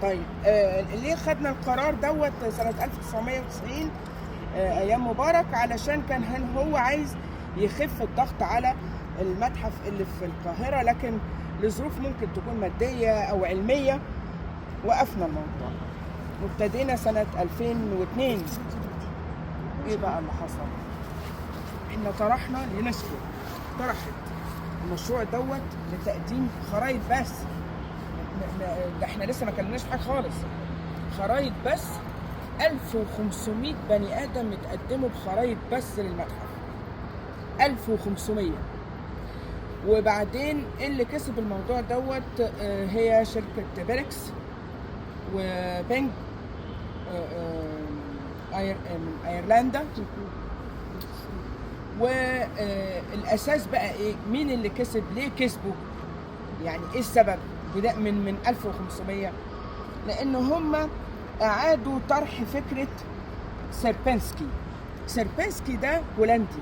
طيب ليه خدنا القرار دوت سنة 1990 أيام مبارك؟ علشان كان هو عايز يخف الضغط على المتحف اللي في القاهرة، لكن لظروف ممكن تكون مادية أو علمية وقفنا الموضوع وابتدينا سنة 2002. إيه بقى اللي حصل؟ إحنا طرحنا اليونسكو طرحت المشروع دوت لتقديم خرايط بس. ده احنا لسه ما كلمناش حاجه خالص، خرايط بس. 1500 بني ادم اتقدموا بخرايط بس للمتحف، 1500. وبعدين اللي كسب الموضوع دوت هي شركه بيركس وبنج من ايرلندا. والاساس بقى ايه؟ مين اللي كسب؟ ليه كسبوا؟ يعني ايه السبب؟ بدأ من 1500، لان هم اعادوا طرح فكره سيربنسكي. سيربنسكي ده هولندي.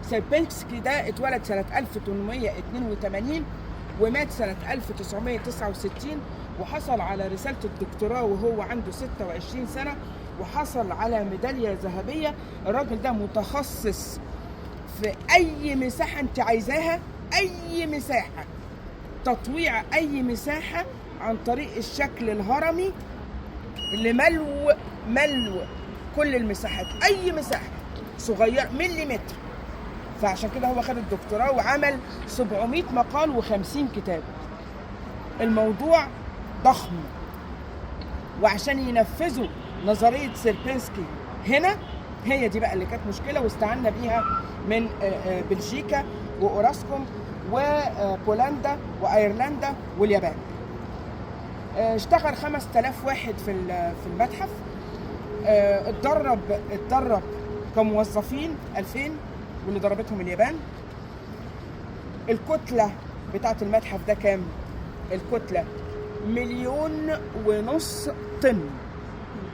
سيربنسكي ده اتولد سنه 1882 ومات سنه 1969، وحصل على رساله الدكتوراه وهو عنده 26 سنه، وحصل على ميداليه ذهبيه. الراجل ده متخصص في اي مساحه انت عايزاها، اي مساحه، تطويع اي مساحه عن طريق الشكل الهرمي اللي ملو كل المساحات، اي مساحه صغير مليمتر. فعشان كده هو خد الدكتوراه وعمل 700 مقال و50 كتاب. الموضوع ضخم، وعشان ينفذوا نظريه سيربنسكي هنا، هي دي بقى اللي كانت مشكله، واستعنا بيها من بلجيكا واوراسكوم وبولندا وايرلندا واليابان. اشتغل 5000 واحد في المتحف. اتدرب كموظفين 2000، واللي ضربتهم اليابان. الكتله بتاعه المتحف ده كام؟ الكتله 1.5 مليون طن.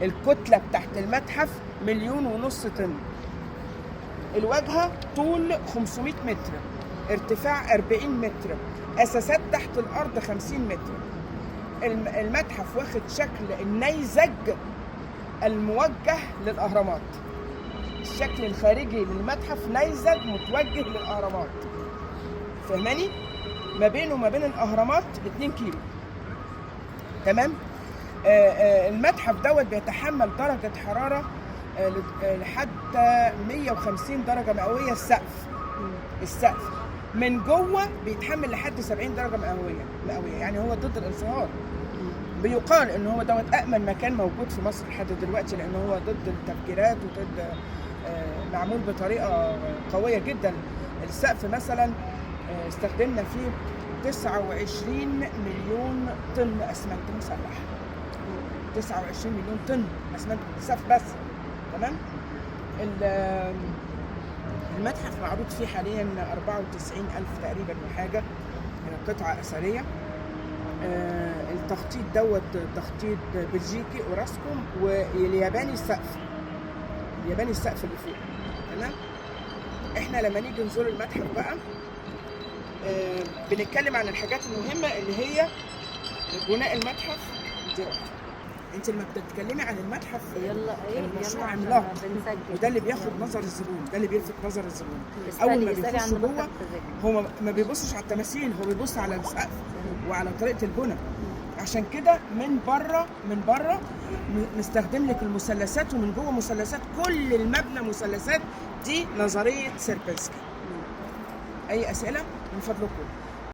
الكتله بتاعت المتحف 1.5 مليون طن. الواجهه طول 500 متر، ارتفاع 40 متر، اساسات تحت الارض 50 متر. المتحف واخد شكل النيزك الموجه للاهرامات. الشكل الخارجي للمتحف نيزك متوجه للاهرامات، فهماني؟ ما بينه وما بين الاهرامات 2 كيلو. تمام؟ المتحف دوت بيتحمل درجه حراره لحد 150 درجه مئويه. السقف من جوه بيتحمل لحد 70 درجه مئويه، يعني هو ضد الانصهار. بيقال ان هو دوت امن مكان موجود في مصر لحد دلوقتي، لان هو ضد التفجيرات وضد معمول بطريقه قويه جدا. السقف مثلا استخدمنا فيه 29 مليون طن اسمنت مسلح. 29 مليون طن اسمنت سقف بس. تمام؟ المتحف معروض فيه حاليا 94,000 تقريبا وحاجه قطعه اثريه. التخطيط دوت تخطيط بلجيكي اوراسكوم، والياباني السقف. الياباني السقف اللي فوق. تمام؟ احنا لما نيجي نزور المتحف بقى بنتكلم عن الحاجات المهمه اللي هي بناء المتحف. انت لما بتتكلمي عن المتحف، المشروع عملاق، وده اللي بياخد نظر الزبون، ده اللي بيلفت نظر الزبون. اول ما بيخش جوه هو ما بيبصش على التماثيل، هو بيبص على السقف وعلى طريقه البناء. عشان كده من بره نستخدم لك المثلثات، ومن جوه مثلثات. كل المبنى مثلثات. دي نظريه سيربنسكي. اي اسئله من فضلكم؟